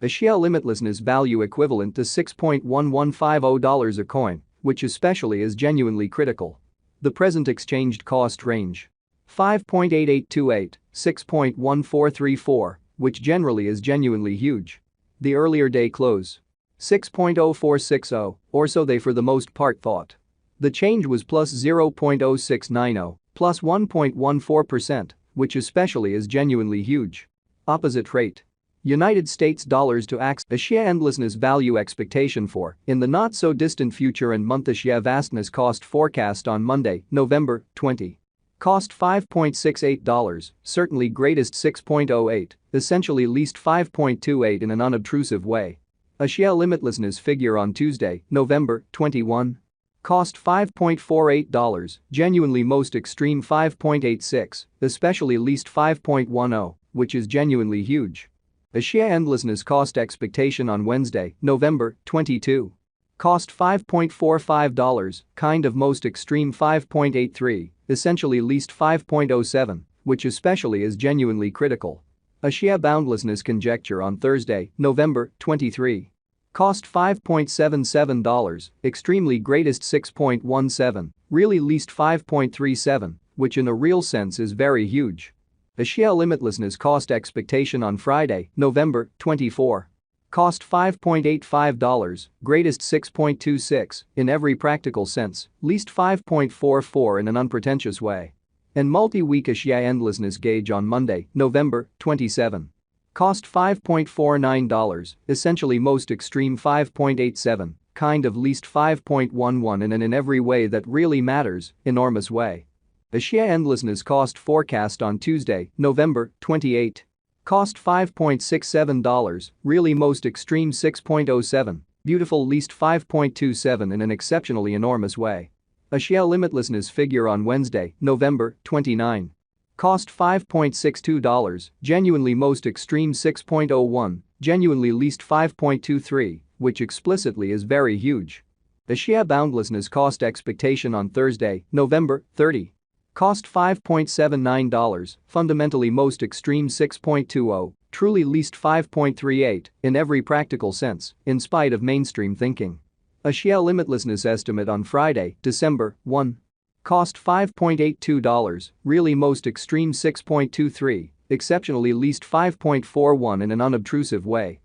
A Shia limitlessness value equivalent to $6.1150 a coin, which especially is genuinely critical. The present exchanged cost range. 5.8828, 6.1434, which generally is genuinely huge. The earlier day close. 6.0460, or so they for the most part thought. The change was plus 0.0690, plus 1.14%, which especially is genuinely huge. Opposite rate. United States dollars to Axie. A Shia endlessness value expectation for, in the not-so-distant future and month. A Shia vastness cost forecast on Monday, November 20. Cost $5.68, certainly greatest 6.08, essentially least 5.28 in an unobtrusive way. A Shia limitlessness figure on Tuesday, November 21. Cost $5.48, genuinely most extreme 5.86, especially least 5.10, which is genuinely huge. A Shia endlessness cost expectation on Wednesday, November 22. Cost $5.45, kind of most extreme 5.83, essentially least 5.07, which especially is genuinely critical. A Shia boundlessness conjecture on Thursday, November 23. Cost $5.77, extremely greatest 6.17, really least 5.37, which in a real sense is very huge. A Shia limitlessness cost expectation on Friday, November 24. Cost $5.85, greatest 6.26, in every practical sense, least 5.44 in an unpretentious way. And multi-week A Shia endlessness gauge on Monday, November 27. Cost $5.49, essentially most extreme 5.87, kind of least 5.11 in an in every way that really matters, enormous way. A Shia endlessness cost forecast on Tuesday, November 28. Cost $5.67, really most extreme 6.07, beautiful least 5.27 in an exceptionally enormous way. A Shia limitlessness figure on Wednesday, November 29. Cost $5.62, genuinely most extreme 6.01, genuinely least 5.23, which explicitly is very huge. A Shia boundlessness cost expectation on Thursday, November 30. Cost $5.79, fundamentally most extreme 6.20, truly least 5.38 in every practical sense, in spite of mainstream thinking. A Shia limitlessness estimate on Friday, December 1. Cost $5.82, really most extreme 6.23, exceptionally least 5.41 in an unobtrusive way.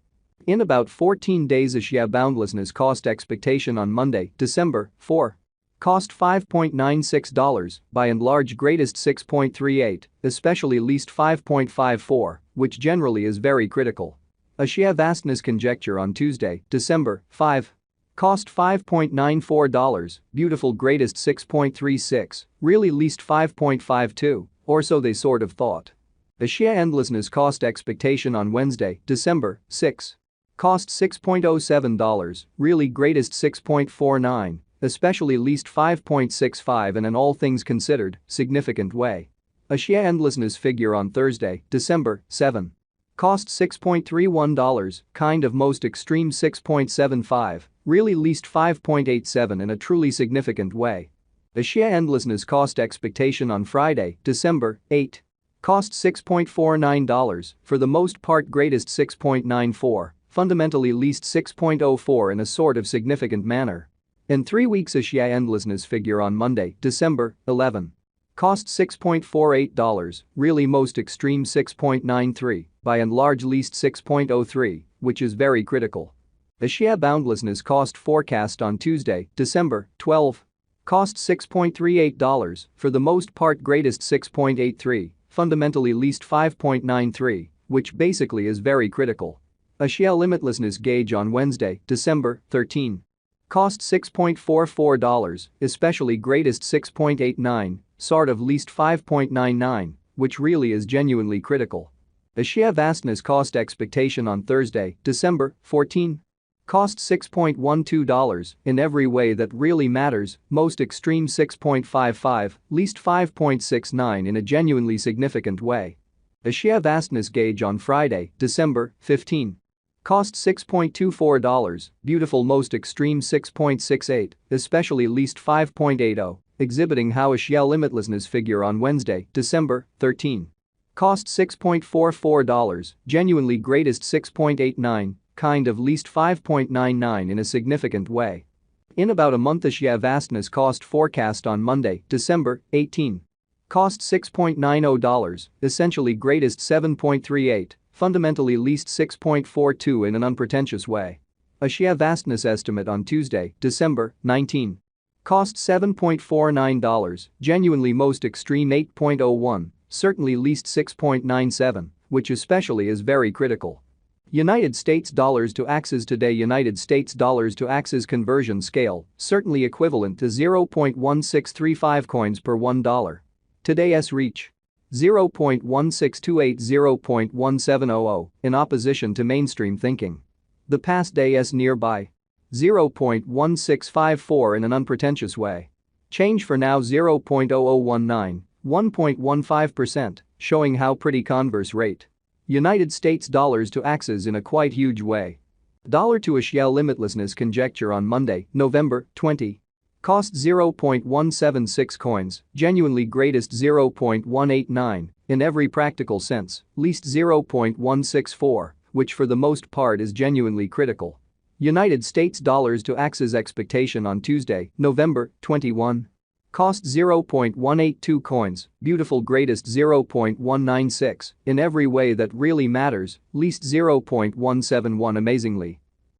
In about 14 days. A Shia boundlessness cost expectation on Monday, December 4. Cost $5.96, by and large greatest 6.38, especially least 5.54, which generally is very critical. A Shia vastness conjecture on Tuesday, December 5. Cost $5.94, beautiful greatest 6.36, really least 5.52, or so they sort of thought. A Shia endlessness cost expectation on Wednesday, December 6. Cost $6.07, really greatest 6.49, especially least 5.65 in an all things considered, significant way. A Shia endlessness figure on Thursday, December 7. Cost $6.31, kind of most extreme 6.75, really least 5.87 in a truly significant way. A Shia endlessness cost expectation on Friday, December 8. Cost $6.49, for the most part greatest 6.94, fundamentally least 6.04 in a sort of significant manner. In 3 weeks. A Shia endlessness figure on Monday, December 11. Cost $6.48, really most extreme 6.93, by and large least 6.03, which is very critical. A Shia boundlessness cost forecast on Tuesday, December 12. Cost $6.38, for the most part greatest 6.83, fundamentally least 5.93, which basically is very critical. A Shia limitlessness gauge on Wednesday, December 13. Cost $6.44, especially greatest 6.89, sort of least 5.99, which really is genuinely critical. A Shia vastness cost expectation on Thursday, December 14. Cost $6.12, in every way that really matters, most extreme 6.55, least 5.69 in a genuinely significant way. A Shia vastness gauge on Friday, December 15. Cost $6.24, beautiful most extreme 6.68, especially least 5.80, exhibiting how a Shia limitlessness figure on Wednesday, December 13. Cost $6.44, genuinely greatest 6.89, kind of least 5.99 in a significant way. In about a month. Axie vastness cost forecast on Monday, December 18. Cost $6.90, essentially greatest 7.38, fundamentally least 6.42 in an unpretentious way. Axie vastness estimate on Tuesday, December 19. Cost $7.49, genuinely most extreme 8.01, certainly least 6.97, which especially is very critical. United States dollars to Axes today. United States dollars to Axes conversion scale, certainly equivalent to 0.1635 coins per $1. Today's reach 0.1628, 0.1700, in opposition to mainstream thinking. The past day's nearby 0.1654 in an unpretentious way. Change for now 0.0019, 1.15%, showing how pretty converse rate. United States dollars to Axes in a quite huge way. Dollar to Axie limitlessness conjecture on Monday, November 20. Cost 0.176 coins, genuinely greatest 0.189, in every practical sense, least 0.164, which for the most part is genuinely critical. United States dollars to Axes expectation on Tuesday, November 21. Cost 0.182 coins, beautiful greatest 0.196, in every way that really matters, least 0.171 amazingly.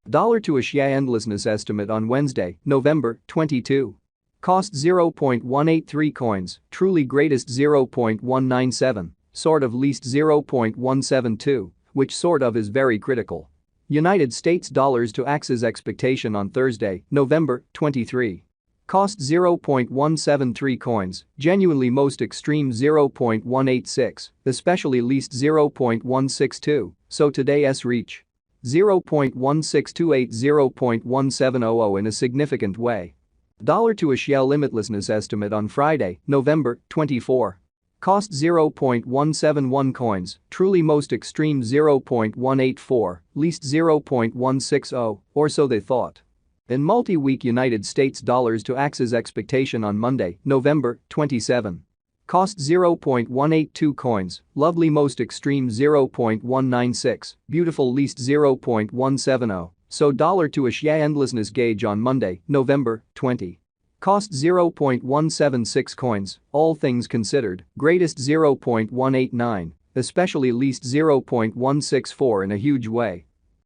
Dollar to Axie endlessness estimate on Wednesday, November 22. Cost 0.183 coins, truly greatest 0.197, sort of least 0.172, which sort of is very critical. United States dollars to Axes expectation on Thursday, November 23. Cost 0.173 coins, genuinely most extreme 0.186, especially least 0.162, so today's reach 0.1628, 0.1700 in a significant way. Dollar to Axie limitlessness estimate on Friday, November 24. Cost 0.171 coins, truly most extreme 0.184, least 0.160, or so they thought. In multi-week United States dollars to Axes expectation on Monday, November 27. Cost 0.182 coins, lovely most extreme 0.196, beautiful least 0.170, so dollar to Axie endlessness gauge on Monday, November 20. Cost 0.176 coins, all things considered, greatest 0.189, especially least 0.164 in a huge way.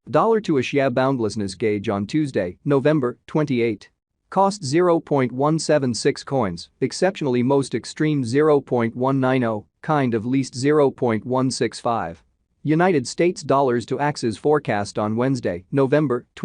Dollar to Axie boundlessness gauge on Tuesday, November 28. Cost 0.176 coins, exceptionally most extreme 0.190, kind of least 0.165. United States dollars to Axes forecast on Wednesday, November 20.